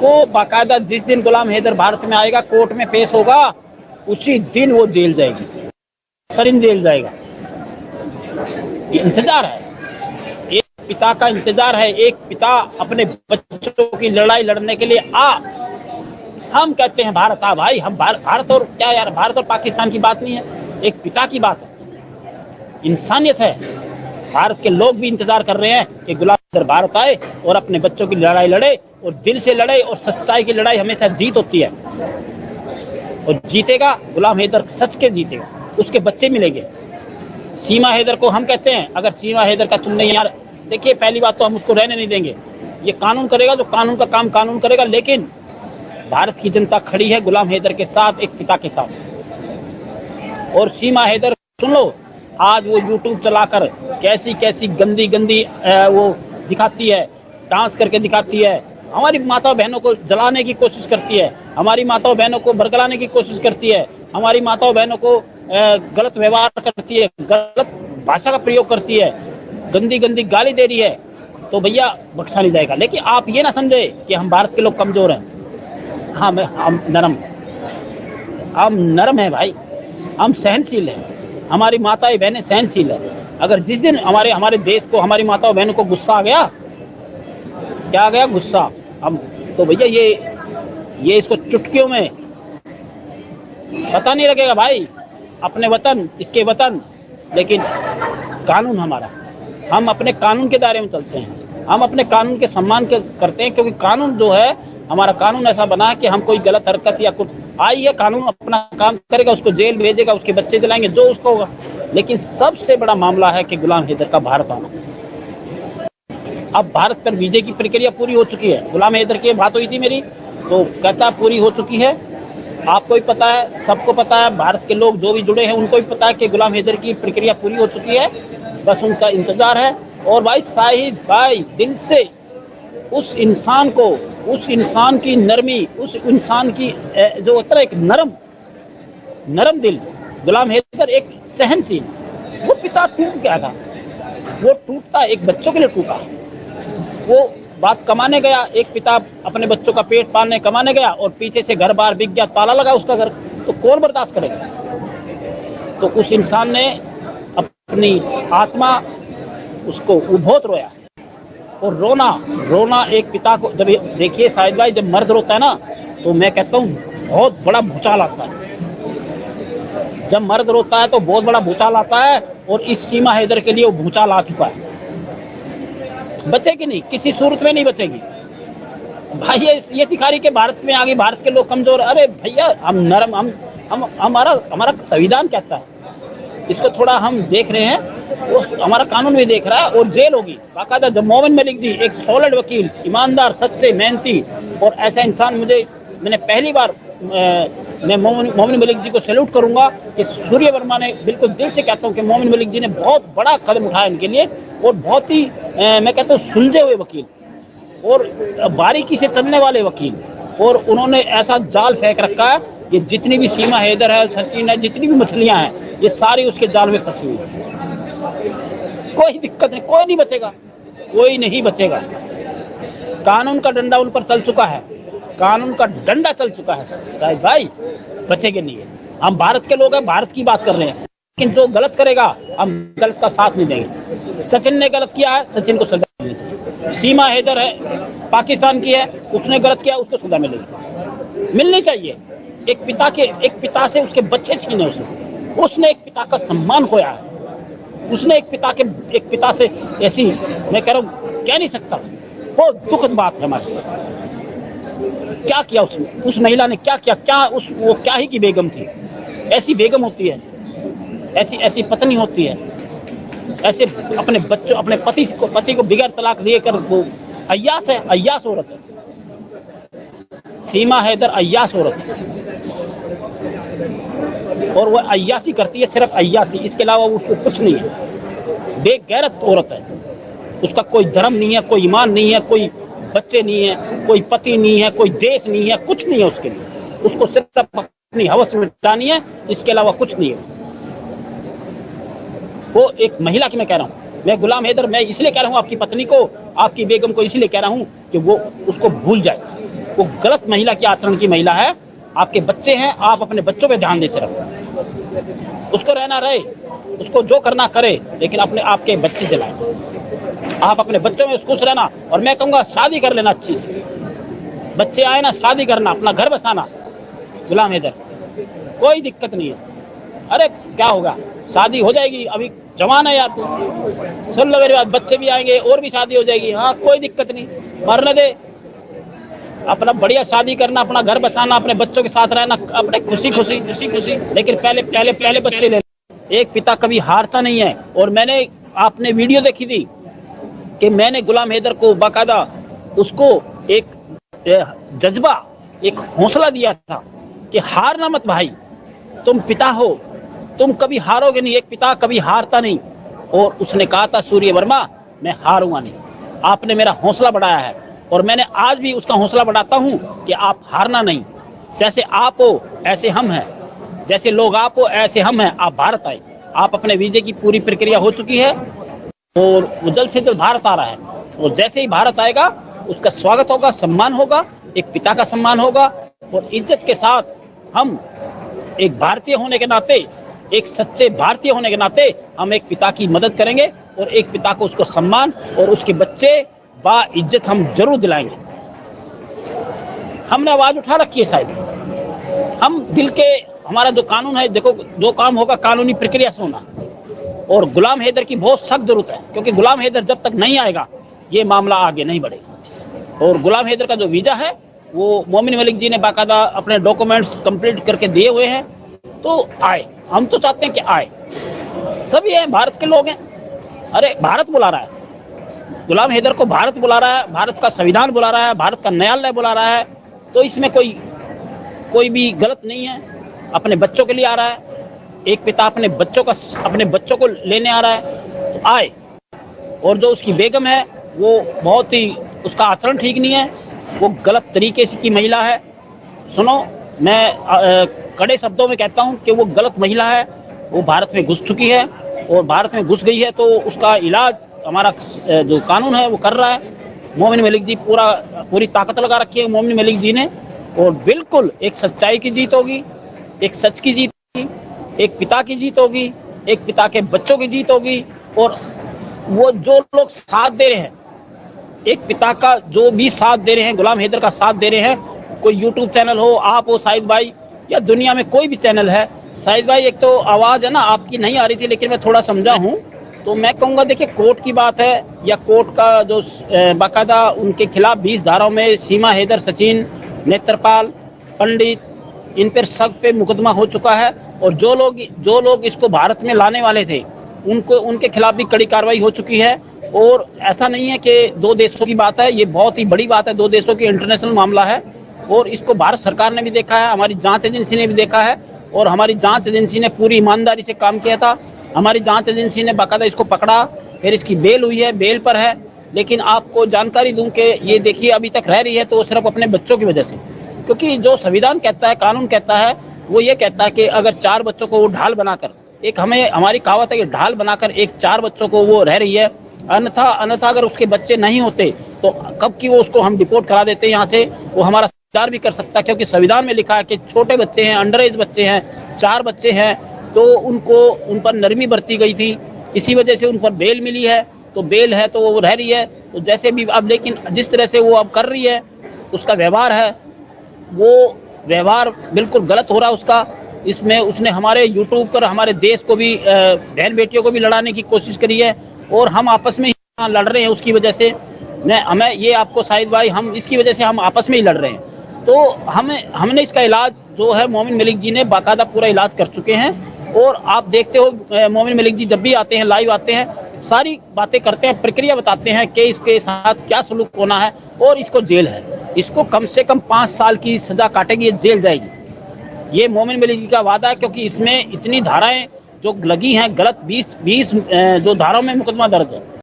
उसको बाकायदा जिस दिन गुलाम हैदर भारत में आएगा, कोर्ट में पेश होगा, उसी दिन वो जेल जाएगी, सरिन जेल जाएगा। ये इंतजार है, एक पिता का इंतजार है। एक पिता अपने बच्चों की लड़ाई लड़ने के लिए हम कहते हैं भारत आ भाई, हम भारत और क्या यार, भारत और पाकिस्तान की बात नहीं है, एक पिता की बात है, इंसानियत है। भारत के लोग भी इंतजार कर रहे हैं कि गुलाम हैदर भारत आए और अपने बच्चों की लड़ाई लड़े, और दिल से लड़े, और सच्चाई की लड़ाई हमेशा जीत होती है, और जीतेगा गुलाम हैदर, सच के जीतेगा, उसके बच्चे मिलेंगे। सीमा हैदर को हम कहते हैं, अगर सीमा हैदर का तुमने यार, देखिए पहली बात तो हम उसको रहने नहीं देंगे, ये कानून करेगा जो कानून का काम कानून करेगा, लेकिन भारत की जनता खड़ी है गुलाम हैदर के साथ, एक पिता के साथ। और सीमा हैदर सुन लो, आज वो यूट्यूब चलाकर कैसी कैसी गंदी गंदी वो दिखाती है, डांस करके दिखाती है, हमारी माता बहनों को जलाने की कोशिश करती है, हमारी माताओं बहनों को बरगलाने की कोशिश करती है, हमारी माताओं बहनों को गलत व्यवहार करती है, गलत भाषा का प्रयोग करती है, गंदी गंदी गाली दे रही है, तो भैया बख्शा नहीं जाएगा। लेकिन आप ये ना समझे कि हम भारत के लोग कमजोर हैं। हाँ, हम नरम है भाई, हम सहनशील हैं, हमारी माताएं बहनें सहनशील है। अगर जिस दिन हमारे देश को, हमारी माताओं बहनों को गुस्सा आ गया, क्या आ गया, गुस्सा, हम तो भैया ये इसको चुटकियों में पता नहीं लगेगा भाई, अपने वतन, इसके वतन, लेकिन कानून हमारा, हम अपने कानून के दायरे में चलते हैं, हम अपने कानून के सम्मान करते हैं, क्योंकि कानून जो है, हमारा कानून ऐसा बना है कि हम कोई गलत हरकत या कुछ आई है, कानून अपना काम करेगा, उसको जेल भेजेगा, उसके बच्चे दिलाएंगे, जो उसको होगा। लेकिन सबसे बड़ा मामला है कि गुलाम हैदर का भारत आना। अब भारत पर विजय की प्रक्रिया पूरी हो चुकी है। गुलाम हैदर की बात हुई थी मेरी, तो कहता पूरी हो चुकी है, आपको भी पता है, सबको पता है, भारत के लोग जो भी जुड़े हैं उनको भी पता है कि गुलाम हैदर की प्रक्रिया पूरी हो चुकी है, बस उनका इंतजार है। और भाई शाहिद भाई, दिल से उस इंसान को, उस इंसान की नरमी, उस इंसान की जो होता है एक नरम दिल, गुलाम हैदर एक सहनशील, वो पिता टूट गया था, वो टूटता एक बच्चों के लिए टूटा, वो बात कमाने गया, एक पिता अपने बच्चों का पेट पालने कमाने गया, और पीछे से घर बार बिक गया, ताला लगा उसका घर, तो कौन बर्दाश्त करेगा। तो उस इंसान ने अपनी आत्मा, उसको बहुत रोया, और रोना एक पिता को, जब देखिए शाहिद भाई, जब मर्द रोता है ना, तो मैं कहता हूँ बहुत बड़ा भूचाल आता है, जब मर्द रोता है तो बहुत बड़ा भूचाल आता है, और इस सीमा हैदर के लिए वो भूचाल आ चुका है, बचेगी नहीं, किसी सूरत में नहीं बचेगी भाई। ये दिखा रही कि भारत में आगे, भारत के लोग कमजोर, अरे भैया हम नरम, हम हमारा संविधान कहता है, इसको थोड़ा हम देख रहे हैं, वो हमारा कानून भी देख रहा है, और जेल होगी बाकायदा। जब मोमिन मलिक जी एक सॉलिड वकील, ईमानदार, सच्चे, मेहनती और ऐसा इंसान, मैंने पहली बार मैं मोमिन मलिक जी को सैल्यूट करूंगा कि सूर्य वर्मा ने, बिल्कुल दिल से कहता हूं कि मोमिन मलिक जी ने बहुत बड़ा कदम उठाया इनके लिए, और बहुत ही मैं कहता हूँ सुलझे हुए वकील, और बारीकी से चलने वाले वकील, और उन्होंने ऐसा जाल फेंक रखा है, ये जितनी भी सीमा हैदर है, सचिन है, जितनी भी मछलियां हैं, ये सारी उसके जाल में फंसी हुई है। कोई दिक्कत नहीं, कोई नहीं बचेगा, कोई नहीं बचेगा। कानून का डंडा उन पर चल चुका है, कानून का डंडा चल चुका है शाहिद भाई, बचेंगे नहीं है। हम भारत के लोग हैं, भारत की बात कर रहे हैं, लेकिन जो गलत करेगा हम गलत का साथ नहीं देंगे। सचिन ने गलत किया है, सचिन को सजा मिलनी चाहिए। सीमा हैदर है, पाकिस्तान की है, उसने गलत किया, उसको सजा मिलनी चाहिए। एक पिता से उसके बच्चे छीने, उसने एक पिता का सम्मान खोया है, उसने एक पिता से ऐसी, मैं कह रहा हूँ, कह नहीं सकता, बहुत दुखद बात है हमारे। क्या किया उसने, उस महिला ने क्या किया, वो क्या ही की बेगम थी, ऐसी बेगम होती है, ऐसी पत्नी होती है, ऐसे अपने बच्चों, अपने पति को बिगैर तलाक देकर, वो अय्यास है, अय्यास औरत है। सीमा हैदर अय्यास औरत है, और वो अय्यासी करती है, सिर्फ अय्यासी, इसके अलावा उसको कुछ नहीं है। बेगैरत औरत है, उसका कोई धर्म नहीं है, कोई ईमान नहीं है, कोई बच्चे नहीं है, कोई पति नहीं है, कोई देश नहीं है, कुछ नहीं है उसके लिए, उसको सिर्फ अपनी हवस मिटानी है, इसके अलावा कुछ नहीं है। वो एक महिला की मैं कह रहा हूँ, मैं गुलाम हैदर, मैं इसलिए कह रहा हूँ आपकी पत्नी को, आपकी बेगम को इसलिए कह रहा हूँ कि वो उसको भूल जाए, वो गलत महिला की आचरण की महिला है। आपके बच्चे हैं, आप अपने बच्चों पे ध्यान दे से रखो, उसको रहना रहे, उसको जो करना करे, लेकिन अपने आपके बच्चे दिलाएं। आप अपने बच्चों में खुश रहना, और मैं कहूँगा शादी कर लेना अच्छी से, बच्चे आए ना शादी करना, अपना घर बसाना। गुलाम हैदर कोई दिक्कत नहीं है। अरे क्या होगा, शादी हो जाएगी, अभी जवान है यार तू, सुन लो मेरी बात, बच्चे भी आएंगे और भी शादी हो जाएगी। हाँ कोई दिक्कत नहीं, मरने दे, अपना बढ़िया शादी करना, अपना घर बसाना, अपने बच्चों के साथ रहना, अपने खुशी खुशी खुशी खुशी, लेकिन पहले पहले पहले बच्चे ले। एक पिता कभी हारता नहीं है। और मैंने आपने वीडियो देखी थी कि मैंने गुलाम हैदर को बाकायदा उसको एक जज्बा, एक हौसला दिया था कि हारना मत भाई, तुम पिता हो, तुम कभी हारोगे नहीं, एक पिता कभी हारता नहीं। और उसने कहा था सूर्य वर्मा मैं हारूंगा नहीं। आपने मेरा हौसला बढ़ाया है और मैंने आज भी उसका हौसला बढ़ाता हूं कि आप हारना नहीं। जैसे आप हो ऐसे हम हैं, जैसे लोग आप हो ऐसे हम हैं। आप भारत आए, आप अपने वीजे की पूरी प्रक्रिया हो चुकी है और वो जल्द से जल्द भारत आ रहा है। और जैसे ही भारत आएगा उसका स्वागत होगा, सम्मान होगा, एक पिता का सम्मान होगा। और इज्जत के साथ हम एक भारतीय होने के नाते, एक सच्चे भारतीय होने के नाते हम एक पिता की मदद करेंगे और एक पिता को उसको सम्मान और उसके बच्चे बा इज्जत हम जरूर दिलाएंगे। हमने आवाज उठा रखी है शायद, हम दिल के, हमारा जो कानून है, देखो जो काम होगा कानूनी प्रक्रिया से होना। और गुलाम हैदर की बहुत सख्त जरूरत है, क्योंकि गुलाम हैदर जब तक नहीं आएगा ये मामला आगे नहीं बढ़ेगा। और गुलाम हैदर का जो वीजा है वो मोमिन मलिक जी ने बाकायदा अपने डॉक्यूमेंट्स कंप्लीट करके दिए हुए हैं, तो आए। हम तो चाहते हैं कि आए, सभी हैं, भारत के लोग हैं। अरे भारत बुला रहा है, गुलाम हैदर को भारत बुला रहा है, भारत का संविधान बुला रहा है, भारत का न्यायालय बुला रहा है, तो इसमें कोई भी गलत नहीं है। अपने बच्चों के लिए आ रहा है, एक पिता अपने बच्चों को लेने आ रहा है, तो आए। और जो उसकी बेगम है वो बहुत ही, उसका आचरण ठीक नहीं है, वो गलत तरीके से की महिला है। सुनो, मैं कड़े शब्दों में कहता हूं कि वो गलत महिला है, वो भारत में घुस चुकी है और भारत में घुस गई है, तो उसका इलाज हमारा जो कानून है वो कर रहा है। मोमिन मलिक जी पूरी ताकत लगा रखी है मोमिन मलिक जी ने, और बिल्कुल एक सच्चाई की जीत होगी, एक सच की जीत होगी, एक पिता की जीत होगी, एक पिता के बच्चों की जीत होगी। और वो जो लोग साथ दे रहे हैं, एक पिता का जो भी साथ दे रहे हैं, गुलाम हैदर का साथ दे रहे हैं, कोई यूट्यूब चैनल हो, आप हो शाहिद भाई, या दुनिया में कोई भी चैनल है। शाहिद भाई एक तो आवाज़ है ना आपकी नहीं आ रही थी, लेकिन मैं थोड़ा समझा हूँ, तो मैं कहूँगा देखिए कोर्ट की बात है, या कोर्ट का जो बाकायदा उनके खिलाफ 20 धाराओं में सीमा हैदर, सचिन, नेत्रपाल, पंडित, इन पर सब पे मुकदमा हो चुका है। और जो लोग इसको भारत में लाने वाले थे उनके खिलाफ भी कड़ी कार्रवाई हो चुकी है। और ऐसा नहीं है कि दो देशों की बात है, ये बहुत ही बड़ी बात है, दो देशों की इंटरनेशनल मामला है। और इसको भारत सरकार ने भी देखा है, हमारी जांच एजेंसी ने भी देखा है, और हमारी जांच एजेंसी ने पूरी ईमानदारी से काम किया था। हमारी जांच एजेंसी ने बाकायदा इसको पकड़ा, फिर इसकी बेल हुई है, बेल पर है। लेकिन आपको जानकारी दूं कि ये देखिए अभी तक रह रही है तो सिर्फ अपने बच्चों की वजह से, क्योंकि जो संविधान कहता है, कानून कहता है, वो ये कहता है कि अगर 4 बच्चों को वो ढाल बनाकर, एक हमारी कहावत है कि ढाल बनाकर एक 4 बच्चों को वो रह रही है, अन्यथा अगर उसके बच्चे नहीं होते तो कब की वो उसको हम डिपोर्ट करा देते यहाँ से। वो हमारा संविधान भी कर सकता है, क्योंकि संविधान में लिखा है कि छोटे बच्चे हैं, अंडर एज बच्चे हैं, 4 बच्चे हैं, तो उन पर नरमी बरती गई थी, इसी वजह से उन पर बेल मिली है। तो बेल है तो वो रह रही है, तो जैसे भी अब, लेकिन जिस तरह से वो अब कर रही है, उसका व्यवहार है, वो व्यवहार बिल्कुल गलत हो रहा है उसका। इसमें उसने हमारे यूट्यूब पर हमारे देश को भी, बहन बेटियों को भी लड़ाने की कोशिश करी है, और हम आपस में ही लड़ रहे हैं उसकी वजह से। हमें ये आपको शाहिद भाई, हम इसकी वजह से हम आपस में ही लड़ रहे हैं। तो हमने इसका इलाज जो है मोमिन मलिक जी ने बाकायदा पूरा इलाज कर चुके हैं। और आप देखते हो मोमिन मलिक जी जब भी आते हैं, लाइव आते हैं, सारी बातें करते हैं, प्रक्रिया बताते हैं कि इसके साथ क्या सलूक होना है। और इसको जेल है, इसको कम से कम 5 साल की सजा काटेगी, ये जेल जाएगी, ये मोमिन मलिक जी का वादा है। क्योंकि इसमें इतनी धाराएं जो लगी हैं गलत, 20 जो धाराओं में मुकदमा दर्ज है।